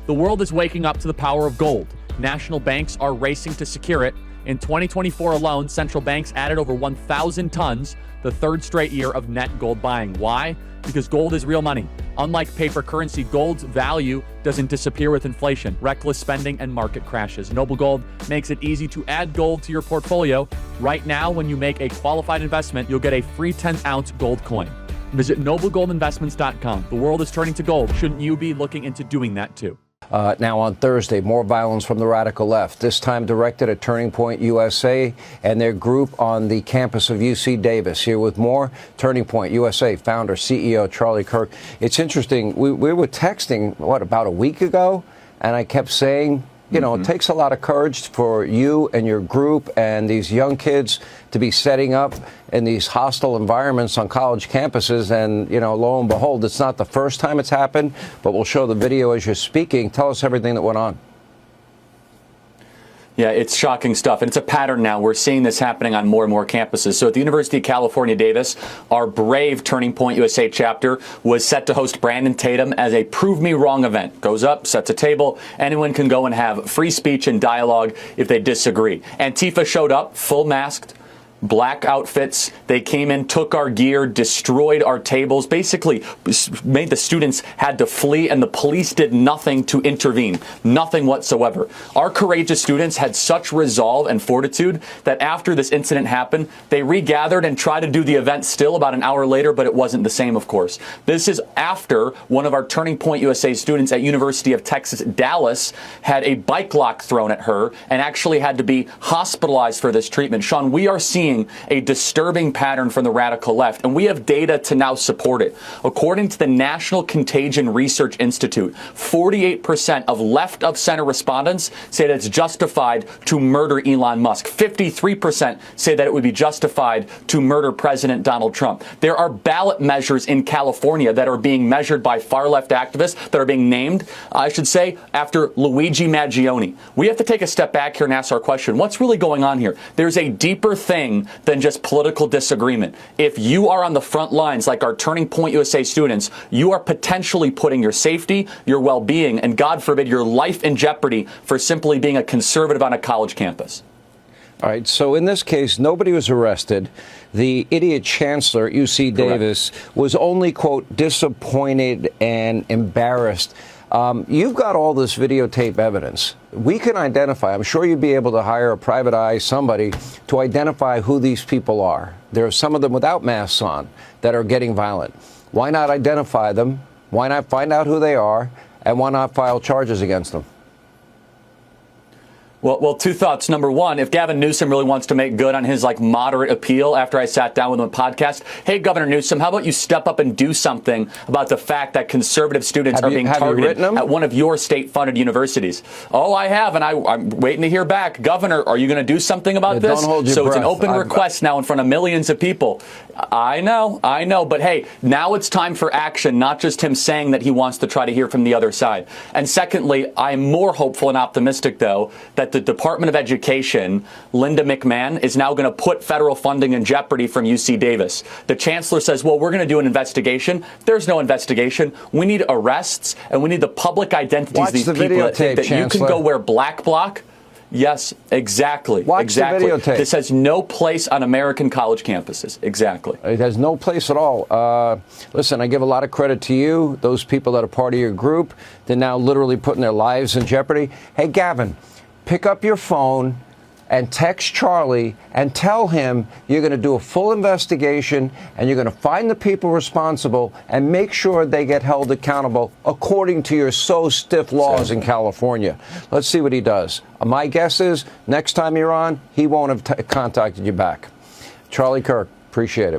The world is waking up to the power of gold. National banks are racing to secure it. In 2024 alone, central banks added over 1,000 tons, the third straight year of net gold buying. Why? Because gold is real money. Unlike paper currency, gold's value doesn't disappear with inflation, reckless spending, and market crashes. Noble Gold makes it easy to add gold to your portfolio. Right now, when you make a qualified investment, you'll get a free 10-ounce gold coin. Visit noblegoldinvestments.com. The world is turning to gold. Shouldn't you be looking into doing that too? Now on Thursday, more violence from the radical left, this time directed at Turning Point USA and their group on the campus of UC Davis. Here with more, Turning Point USA founder, CEO Charlie Kirk. It's interesting. We were texting, about a week ago? And I kept saying, you know, it takes a lot of courage for you and your group and these young kids to be setting up in these hostile environments on college campuses. And, you know, lo and behold, it's not the first time it's happened, but we'll show the video as you're speaking. Tell us everything that went on. Yeah, it's shocking stuff. And it's a pattern now. We're seeing this happening on more and more campuses. So at the University of California, Davis, our brave Turning Point USA chapter was set to host Brandon Tatum as a Prove Me Wrong event. Goes up, sets a table. Anyone can go and have free speech and dialogue if they disagree. Antifa showed up, full masked, black outfits. They came in, took our gear, destroyed our tables, basically made the students had to flee, and the police did nothing to intervene. Nothing whatsoever. Our courageous students had such resolve and fortitude that after this incident happened, they regathered and tried to do the event still about an hour later, but it wasn't the same, of course. This is after one of our Turning Point USA students at University of Texas, Dallas, had a bike lock thrown at her and actually had to be hospitalized for this treatment. Sean, we are seeing a disturbing pattern from the radical left, and we have data to now support it. According to the National Contagion Research Institute, 48% of left of center respondents say that it's justified to murder Elon Musk. 53% say that it would be justified to murder President Donald Trump. There are ballot measures in California that are being measured by far left activists that are being named, I should say, after Luigi Maggioni. We have to take a step back here and ask our question, what's really going on here? There's a deeper thing than just political disagreement. If you are on the front lines like our Turning Point USA students, you are potentially putting your safety, your well-being, and God forbid, your life in jeopardy for simply being a conservative on a college campus. All right. So in this case, nobody was arrested. The idiot chancellor at UC Davis was only, quote, disappointed and embarrassed. You've got all this videotape evidence. We can identify, I'm sure you'd be able to hire a private eye, somebody, to identify who these people are. There are some of them without masks on that are getting violent. Why not identify them? Why not find out who they are? And why not file charges against them? Well, two thoughts. Number one, if Gavin Newsom really wants to make good on his moderate appeal after I sat down with him on a podcast, hey, Governor Newsom, how about you step up and do something about the fact that conservative students are being targeted at one of your state-funded universities? Oh, I have, and I'm waiting to hear back. Governor, are you going to do something about this? Don't hold your breath. It's an open request now in front of millions of people. I know. But hey, now it's time for action, not just him saying that he wants to try to hear from the other side. And secondly, I'm more hopeful and optimistic, though, that the Department of Education, Linda McMahon, is now going to put federal funding in jeopardy from UC Davis. The chancellor says, well, we're going to do an investigation. There's no investigation. We need arrests, and we need the public identities of these people that think that you can go wear black bloc. Yes, exactly. Exactly. This has no place on American college campuses. Exactly. It has no place at all. Listen, I give a lot of credit to you, those people that are part of your group. They're now literally putting their lives in jeopardy. Hey, Gavin, pick up your phone and text Charlie and tell him you're going to do a full investigation and you're going to find the people responsible and make sure they get held accountable according to your so stiff laws in California. Let's see what he does. My guess is next time you're on, he won't have contacted you back. Charlie Kirk, appreciate it.